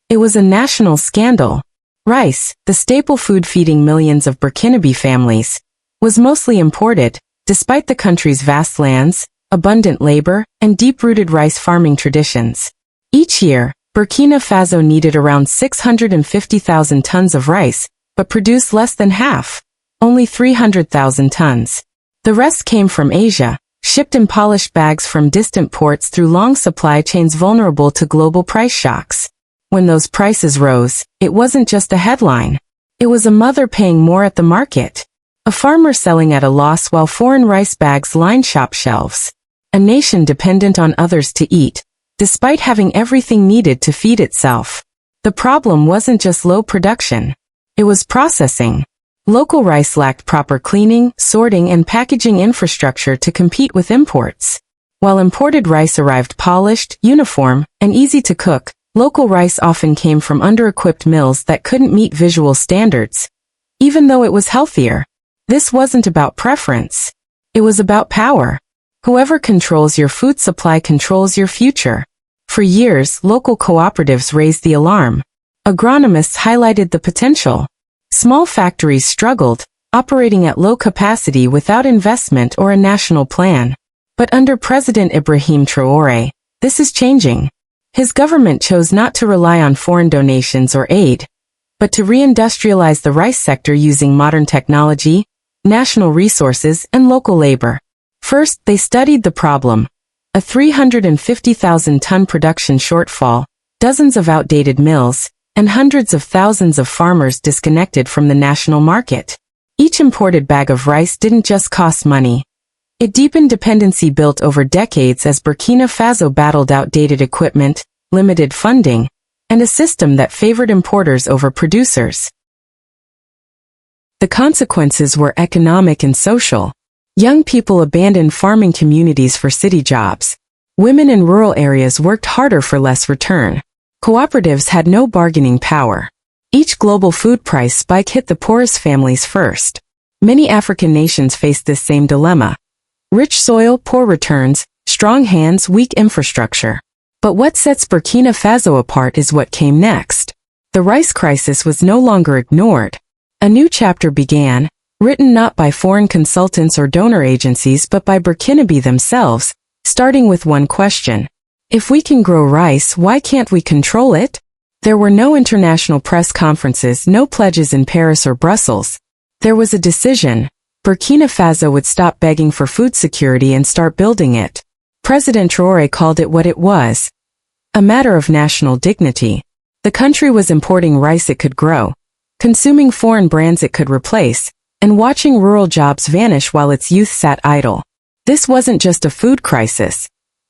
It was a national scandal. Rice, the staple food feeding millions of Burkinabe families, was mostly imported, despite the country's vast lands, abundant labor, and deep-rooted rice farming traditions. Each year, Burkina Faso needed around 650,000 tons of rice, but produced less than half, only 300,000 tons. The rest came from Asia, shipped in polished bags from distant ports through long supply chains vulnerable to global price shocks. When those prices rose, it wasn't just a headline. It was a mother paying more at the market. A farmer selling at a loss while foreign rice bags lined shop shelves. A nation dependent on others to eat, despite having everything needed to feed itself. The problem wasn't just low production. It was processing. Local rice lacked proper cleaning, sorting, and packaging infrastructure to compete with imports. While imported rice arrived polished, uniform, and easy to cook, local rice often came from under-equipped mills that couldn't meet visual standards, even though it was healthier. This wasn't about preference. It was about power. Whoever controls your food supply controls your future. For years, local cooperatives raised the alarm. Agronomists highlighted the potential. Small factories struggled, operating at low capacity without investment or a national plan. But under President Ibrahim Traoré, this is changing. His government chose not to rely on foreign donations or aid, but to reindustrialize the rice sector using modern technology, national resources, and local labor. First, they studied the problem. A 350,000-ton production shortfall, dozens of outdated mills, and hundreds of thousands of farmers disconnected from the national market. Each imported bag of rice didn't just cost money. It deepened dependency built over decades as Burkina Faso battled outdated equipment, limited funding, and a system that favored importers over producers. The consequences were economic and social. Young people abandoned farming communities for city jobs. Women in rural areas worked harder for less return. Cooperatives had no bargaining power. Each global food price spike hit the poorest families first. Many African nations faced this same dilemma. Rich soil, poor returns, strong hands, weak infrastructure. But what sets Burkina Faso apart is what came next. The rice crisis was no longer ignored. A new chapter began, written not by foreign consultants or donor agencies but by Burkinabe themselves, starting with one question. If we can grow rice, why can't we control it? There were no international press conferences, no pledges in Paris or Brussels. There was a decision. Burkina Faso would stop begging for food security and start building it. President Traoré called it what it was. A matter of national dignity. The country was importing rice it could grow, consuming foreign brands it could replace, and watching rural jobs vanish while its youth sat idle. This wasn't just a food crisis.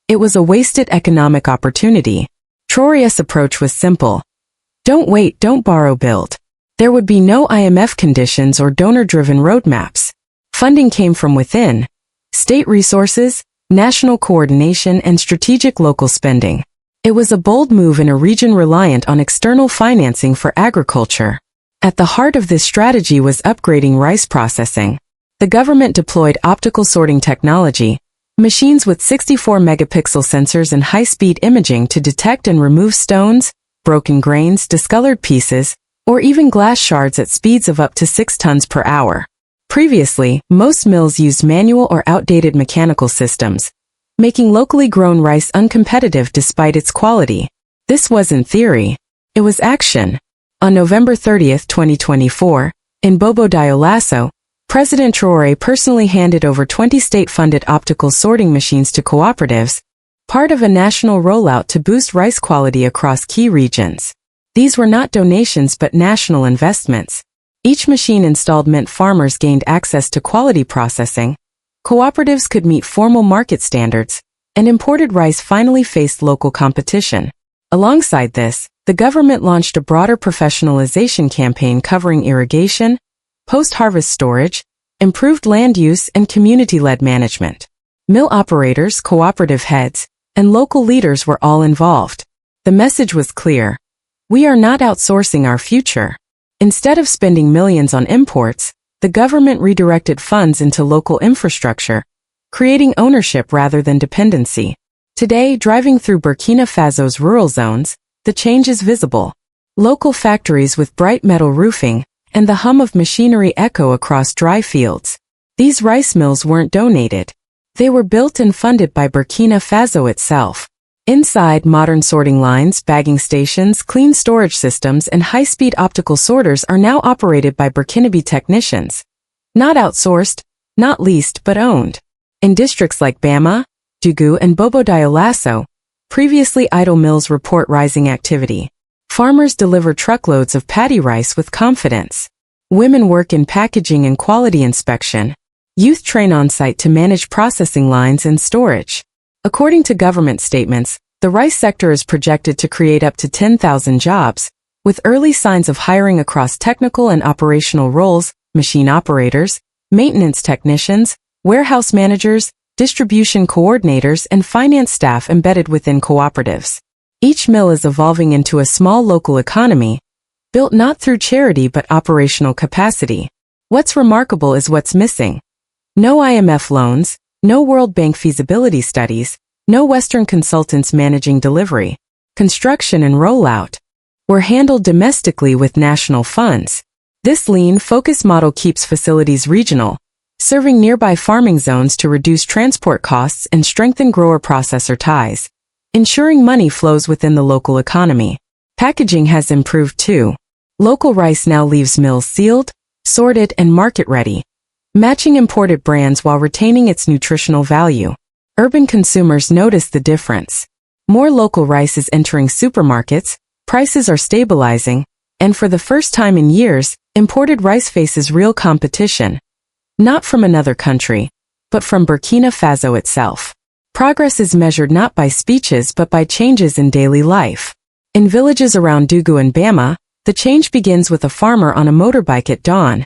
It was a wasted economic opportunity. Traoré's approach was simple. Don't wait, don't borrow, build. There would be no IMF conditions or donor-driven roadmaps. Funding came from within. State resources, national coordination, and strategic local spending. It was a bold move in a region reliant on external financing for agriculture. At the heart of this strategy was upgrading rice processing. The government deployed optical sorting technology, machines with 64-megapixel sensors and high-speed imaging to detect and remove stones, broken grains, discolored pieces, or even glass shards at speeds of up to 6 tons per hour. Previously, most mills used manual or outdated mechanical systems, making locally grown rice uncompetitive despite its quality. This wasn't theory. It was action. On November 30, 2024, in Bobo Dioulasso, President Traoré personally handed over 20 state-funded optical sorting machines to cooperatives, part of a national rollout to boost rice quality across key regions. These were not donations but national investments. Each machine installed meant farmers gained access to quality processing, cooperatives could meet formal market standards, and imported rice finally faced local competition. Alongside this, the government launched a broader professionalization campaign covering irrigation, post-harvest storage, improved land use, and community-led management. Mill operators, cooperative heads, and local leaders were all involved. The message was clear. We are not outsourcing our future. Instead of spending millions on imports, the government redirected funds into local infrastructure, creating ownership rather than dependency. Today, driving through Burkina Faso's rural zones, the change is visible. Local factories with bright metal roofing, and the hum of machinery echo across dry fields. These rice mills weren't donated. They were built and funded by Burkina Faso itself. Inside, modern sorting lines, bagging stations, clean storage systems, and high-speed optical sorters are now operated by Burkinabe technicians. Not outsourced, not leased, but owned. In districts like Bama, Dougou, and Bobo Dioulasso, previously idle mills report rising activity. Farmers deliver truckloads of paddy rice with confidence. Women work in packaging and quality inspection. Youth train on-site to manage processing lines and storage. According to government statements, the rice sector is projected to create up to 10,000 jobs, with early signs of hiring across technical and operational roles, machine operators, maintenance technicians, warehouse managers, distribution coordinators, and finance staff embedded within cooperatives. Each mill is evolving into a small local economy, built not through charity but operational capacity. What's remarkable is what's missing. No IMF loans, no World Bank feasibility studies, no Western consultants managing delivery, construction and rollout were handled domestically with national funds. This lean, focused model keeps facilities regional, serving nearby farming zones to reduce transport costs and strengthen grower-processor ties, ensuring money flows within the local economy. Packaging has improved too. Local rice now leaves mills sealed, sorted, and market-ready, matching imported brands while retaining its nutritional value. Urban consumers notice the difference. More local rice is entering supermarkets, prices are stabilizing, and for the first time in years, imported rice faces real competition. Not from another country, but from Burkina Faso itself. Progress is measured not by speeches but by changes in daily life. In villages around Dougou and Bama, the change begins with a farmer on a motorbike at dawn,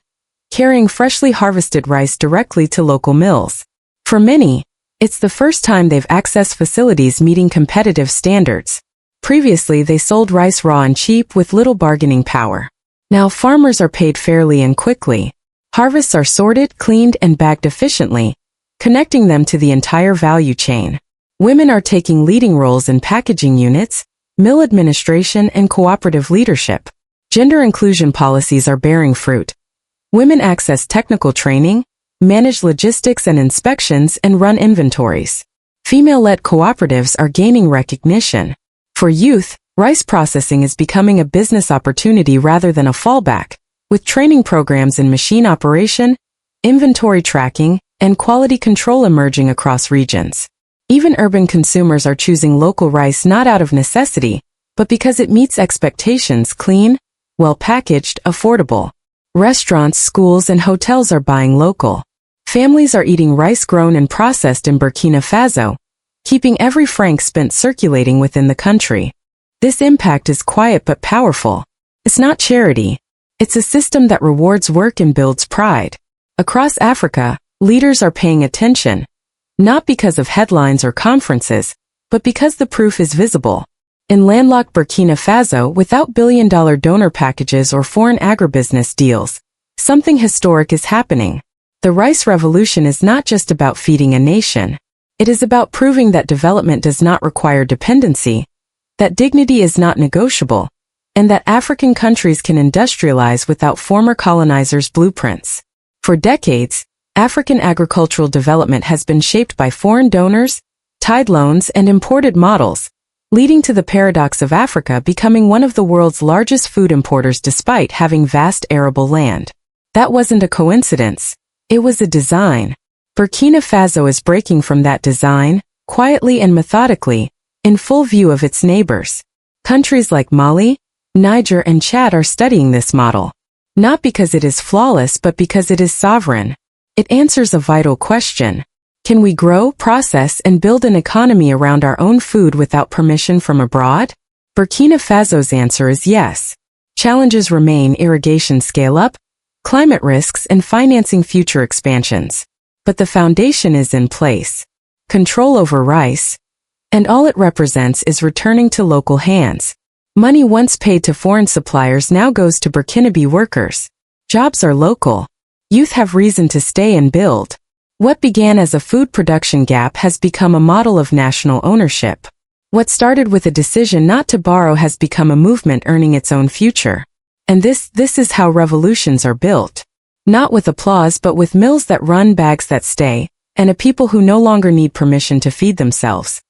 carrying freshly harvested rice directly to local mills. For many, it's the first time they've accessed facilities meeting competitive standards. Previously, they sold rice raw and cheap with little bargaining power. Now farmers are paid fairly and quickly. Harvests are sorted, cleaned, and bagged efficiently, connecting them to the entire value chain. Women are taking leading roles in packaging units, mill administration, and cooperative leadership. Gender inclusion policies are bearing fruit. Women access technical training, manage logistics and inspections, and run inventories. Female-led cooperatives are gaining recognition. For youth, rice processing is becoming a business opportunity rather than a fallback, with training programs in machine operation, inventory tracking, and quality control emerging across regions. Even urban consumers are choosing local rice not out of necessity, but because it meets expectations: clean, well-packaged, affordable. Restaurants, schools, and hotels are buying local. Families are eating rice grown and processed in Burkina Faso, keeping every franc spent circulating within the country. This impact is quiet but powerful. It's not charity. It's a system that rewards work and builds pride. Across Africa, leaders are paying attention, not because of headlines or conferences, but because the proof is visible. In landlocked Burkina Faso, without billion-dollar donor packages or foreign agribusiness deals, something historic is happening. The rice revolution is not just about feeding a nation. It is about proving that development does not require dependency, that dignity is not negotiable, and that African countries can industrialize without former colonizers' blueprints. For decades, African agricultural development has been shaped by foreign donors, tied loans, and imported models, leading to the paradox of Africa becoming one of the world's largest food importers despite having vast arable land. That wasn't a coincidence. It was a design. Burkina Faso is breaking from that design, quietly and methodically, in full view of its neighbors. Countries like Mali, Niger, and Chad are studying this model. Not because it is flawless, but because it is sovereign. It answers a vital question. Can we grow, process, and build an economy around our own food without permission from abroad? Burkina Faso's answer is yes. Challenges remain: irrigation scale-up, climate risks, and financing future expansions. But the foundation is in place. Control over rice, and all it represents is returning to local hands. Money once paid to foreign suppliers now goes to Burkinabe workers. Jobs are local. Youth have reason to stay and build. What began as a food production gap has become a model of national ownership. What started with a decision not to borrow has become a movement earning its own future. And this is how revolutions are built. Not with applause but with mills that run, bags that stay, and a people who no longer need permission to feed themselves.